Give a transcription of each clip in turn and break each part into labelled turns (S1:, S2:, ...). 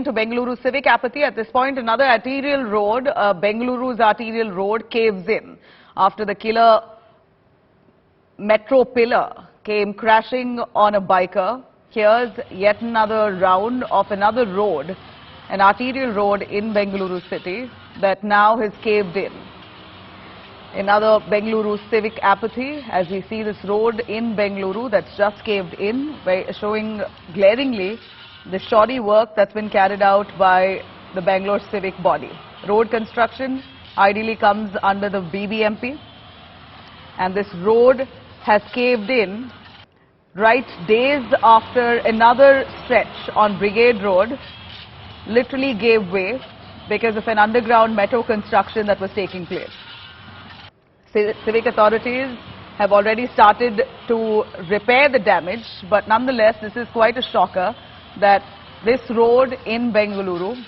S1: To Bengaluru civic apathy. At this point, another arterial road, Bengaluru's arterial road, caves in after the killer metro pillar came crashing on a biker. Here's yet another round of another road, an arterial road in Bengaluru city that now has caved in. Another Bengaluru civic apathy as we see this road in Bengaluru that's just caved in, showing glaringly the shoddy work that's been carried out by the Bangalore civic body. Road construction ideally comes under the BBMP, and this road has caved in right days after another stretch on Brigade Road literally gave way because of an underground metro construction that was taking place. Civic authorities have already started to repair the damage, but nonetheless this is quite a shocker that this road in Bengaluru,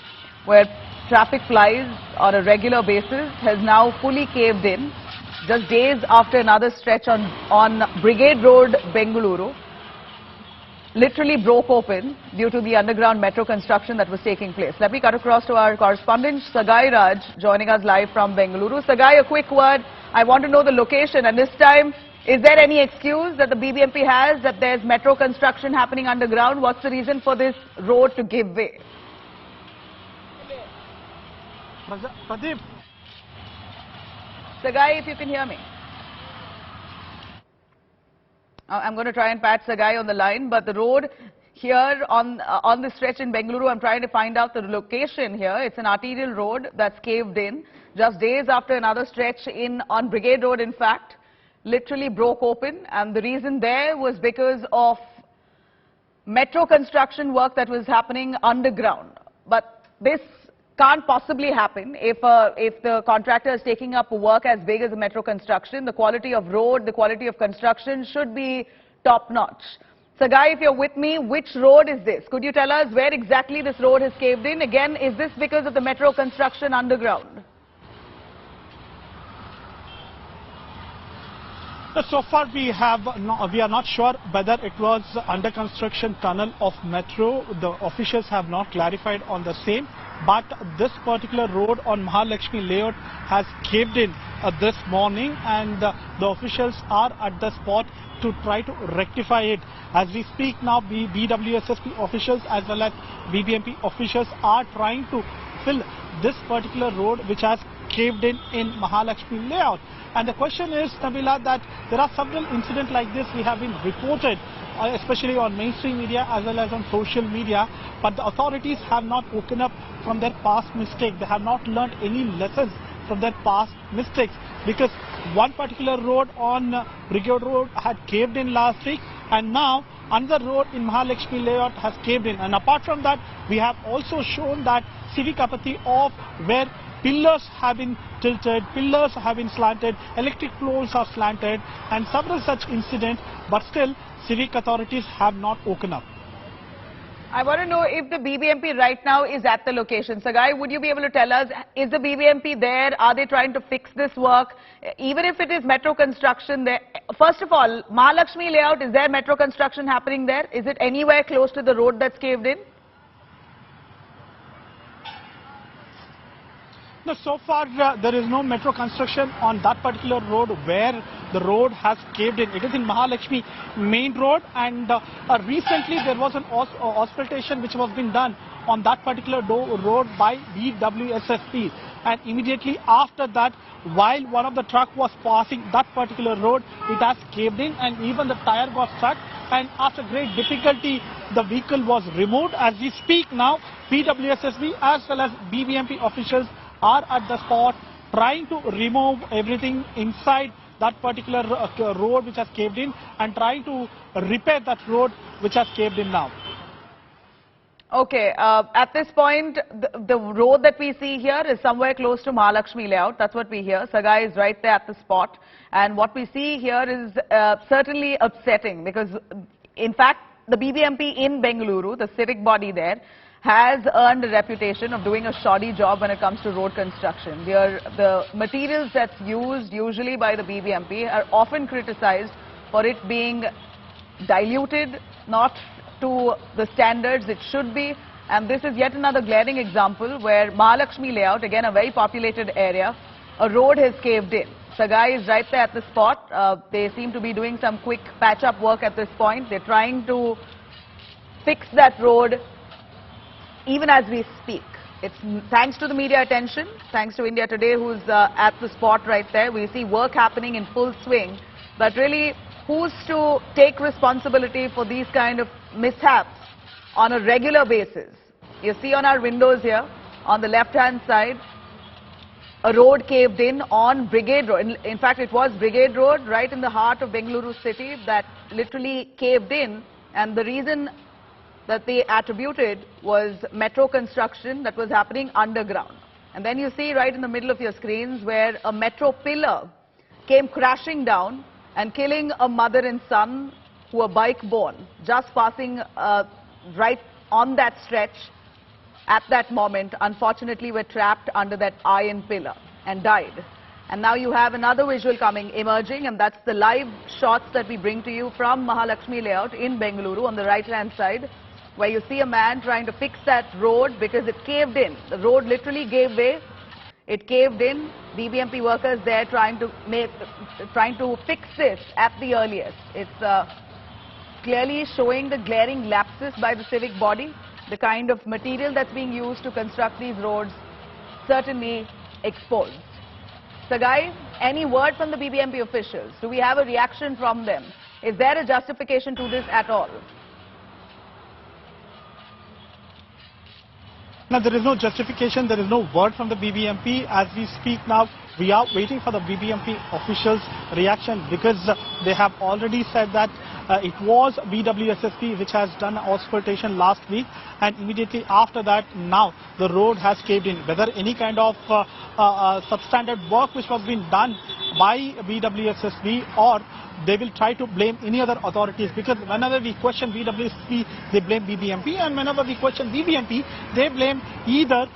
S1: where traffic flies on a regular basis, has now fully caved in just days after another stretch on Brigade Road, Bengaluru, literally broke open due to the underground metro construction that was taking place. Let me cut across to our correspondent, Sagai Raj, joining us live from Bengaluru. Sagai, a quick word. I want to know the location, and this time, is there any excuse that the BBMP has that there's metro construction happening underground? What's the reason for this road to give way?
S2: Pradeep.
S1: Sagai, if you can hear me. I'm going to try and patch Sagai on the line, but the road here on the stretch in Bengaluru, I'm trying to find out the location here. It's an arterial road that's caved in just days after another stretch on Brigade Road, in fact, literally broke open, and the reason there was because of metro construction work that was happening underground. But this can't possibly happen if the contractor is taking up work as big as the metro construction. The quality of road, the quality of construction should be top-notch. Sagai, if you're with me, which road is this? Could you tell us where exactly this road has caved in? Again, is this because of the metro construction underground?
S2: So far we are not sure whether it was under construction tunnel of metro. The officials have not clarified on the same. But this particular road on Mahalakshmi Layout has caved in this morning, and the officials are at the spot to try to rectify it. As we speak now, BWSSP officials as well as BBMP officials are trying to fill this particular road which has caved in Mahalakshmi Layout. And the question is, Nabila, that there are several incidents like this we have been reported, especially on mainstream media as well as on social media, but the authorities have not woken up from their past mistake. They have not learned any lessons from their past mistakes, because one particular road on Brigade Road had caved in last week, and now another road in Mahalakshmi Layout has caved in. And apart from that, we have also shown that civic apathy of where pillars have been tilted, pillars have been slanted, electric poles are slanted, and several such incidents, but still civic authorities have not woken up.
S1: I want to know if the BBMP right now is at the location. Sagai, would you be able to tell us, is the BBMP there? Are they trying to fix this work? Even if it is metro construction there. First of all, Mahalakshmi Layout, is there metro construction happening there? Is it anywhere close to the road that's caved in?
S2: No, so far there is no metro construction on that particular road where the road has caved in. It is in Mahalakshmi Main Road, and recently there was an asphaltation which was being done on that particular road by BWSSP, and immediately after that, while one of the truck was passing that particular road, it has caved in and even the tire got stuck, and after great difficulty the vehicle was removed. As we speak now, BWSSP as well as BBMP officials are at the spot trying to remove everything inside that particular road which has caved in, and trying to repair that road which has caved in now.
S1: Okay, at this point, the road that we see here is somewhere close to Mahalakshmi Layout. That's what we hear. Sagai is right there at the spot. And what we see here is certainly upsetting, because in fact, the BBMP in Bengaluru, the civic body there, has earned a reputation of doing a shoddy job when it comes to road construction. The materials that's used usually by the BBMP are often criticized for it being diluted, not to the standards it should be, And this is yet another glaring example where Mahalakshmi Layout, again a very populated area, a road has caved in. Sagai is right there at the spot. They seem to be doing some quick patch-up work at this point. They're trying to fix that road even as we speak. It's thanks to the media attention, thanks to India Today, who's at the spot right there. We see work happening in full swing. But really, who's to take responsibility for these kind of mishaps on a regular basis? You see on our windows here, on the left-hand side, a road caved in on Brigade Road. In fact, it was Brigade Road right in the heart of Bengaluru city that literally caved in. And the reason that they attributed was metro construction that was happening underground. And then you see right in the middle of your screens where a metro pillar came crashing down and killing a mother and son who were bike-borne, just passing right on that stretch. At that moment, unfortunately, were trapped under that iron pillar and died. And now you have another visual emerging, and that's the live shots that we bring to you from Mahalakshmi Layout in Bengaluru on the right-hand side, where you see a man trying to fix that road because it caved in. The road literally gave way. It caved in. BBMP workers there trying to fix this at the earliest. It's clearly showing the glaring lapses by the civic body. The kind of material that's being used to construct these roads certainly exposed. Sagai, any word from the BBMP officials? Do we have a reaction from them? Is there a justification to this at all?
S2: Now, there is no justification, there is no word from the BBMP. As we speak now, we are waiting for the BBMP officials' reaction because they have already said that it was BWSSB which has done asphaltation last week, and immediately after that now the road has caved in. Whether any kind of substandard work which was being done by BWSSB, or they will try to blame any other authorities, because whenever we question BWSP, they blame BBMP, and whenever we question BBMP, they blame either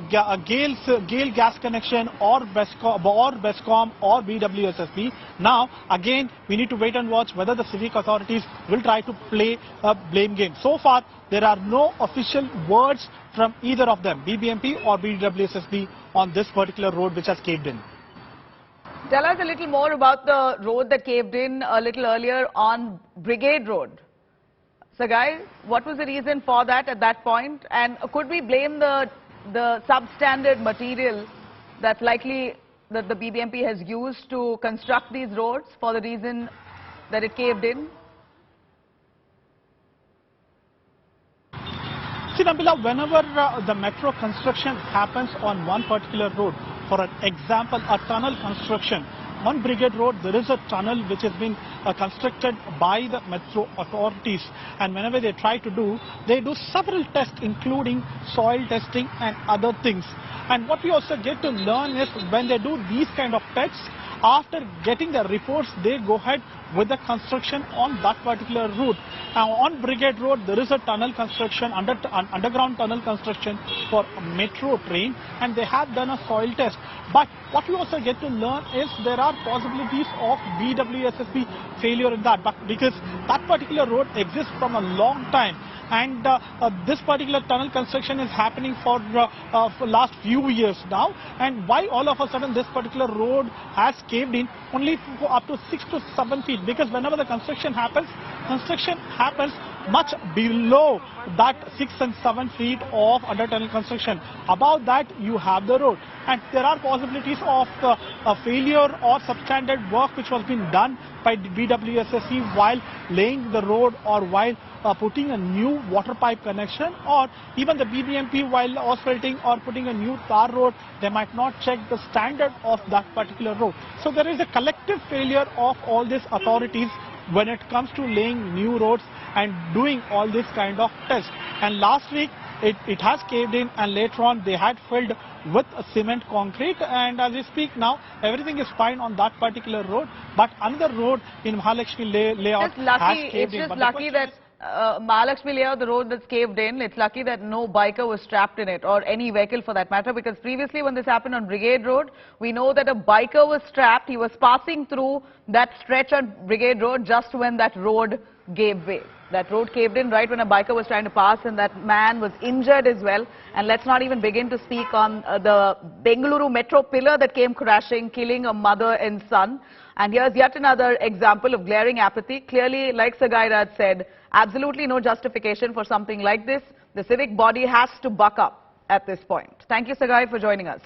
S2: GAIL gas connection or BESCOM or BWSSB. Now, again, we need to wait and watch whether the civic authorities will try to play a blame game. So far, there are no official words from either of them, BBMP or BWSSB, on this particular road which has caved in.
S1: Tell us a little more about the road that caved in a little earlier on Brigade Road. Sagai, what was the reason for that at that point? And could we blame the substandard material that's likely that the BBMP has used to construct these roads for the reason that it caved in?
S2: See, Nabila, whenever the metro construction happens on one particular road, for an example, a tunnel construction, on Brigade Road, there is a tunnel which has been constructed by the metro authorities, and whenever they try to do, they do several tests, including soil testing and other things. And what we also get to learn is when they do these kind of tests, after getting the reports, they go ahead with the construction on that particular route. Now, on Brigade Road, there is a tunnel construction, underground tunnel construction for a metro train, and they have done a soil test. But what we also get to learn is there are possibilities of BWSSB failure in that, but because that particular road exists from a long time. And this particular tunnel construction is happening for last few years now. And why all of a sudden this particular road has caved in only for up to 6 to 7 feet? Because whenever the construction happens much below that 6 and 7 feet of under tunnel construction. Above that you have the road, and there are possibilities of a failure or substandard work which was being done by BWSSB while laying the road, or while putting a new water pipe connection, or even the BBMP while asphalting or putting a new tar road, they might not check the standard of that particular road. So there is a collective failure of all these authorities when it comes to laying new roads and doing all this kind of tests. And last week it has caved in, and later on they had filled with cement concrete, and as we speak now everything is fine on that particular road. But another road in Mahalakshmi Layout has caved in.
S1: It's just lucky that Mahalakshmi Layout, the road that's caved in, it's lucky that no biker was trapped in it, or any vehicle for that matter, because previously when this happened on Brigade Road, we know that a biker was trapped. He was passing through that stretch on Brigade Road just when that road gave way. That road caved in right when a biker was trying to pass, and that man was injured as well. And let's not even begin to speak on the Bengaluru metro pillar that came crashing, killing a mother and son. And here's yet another example of glaring apathy. Clearly, like Sagairaj said, absolutely no justification for something like this. The civic body has to buck up at this point. Thank you, Sagai, for joining us.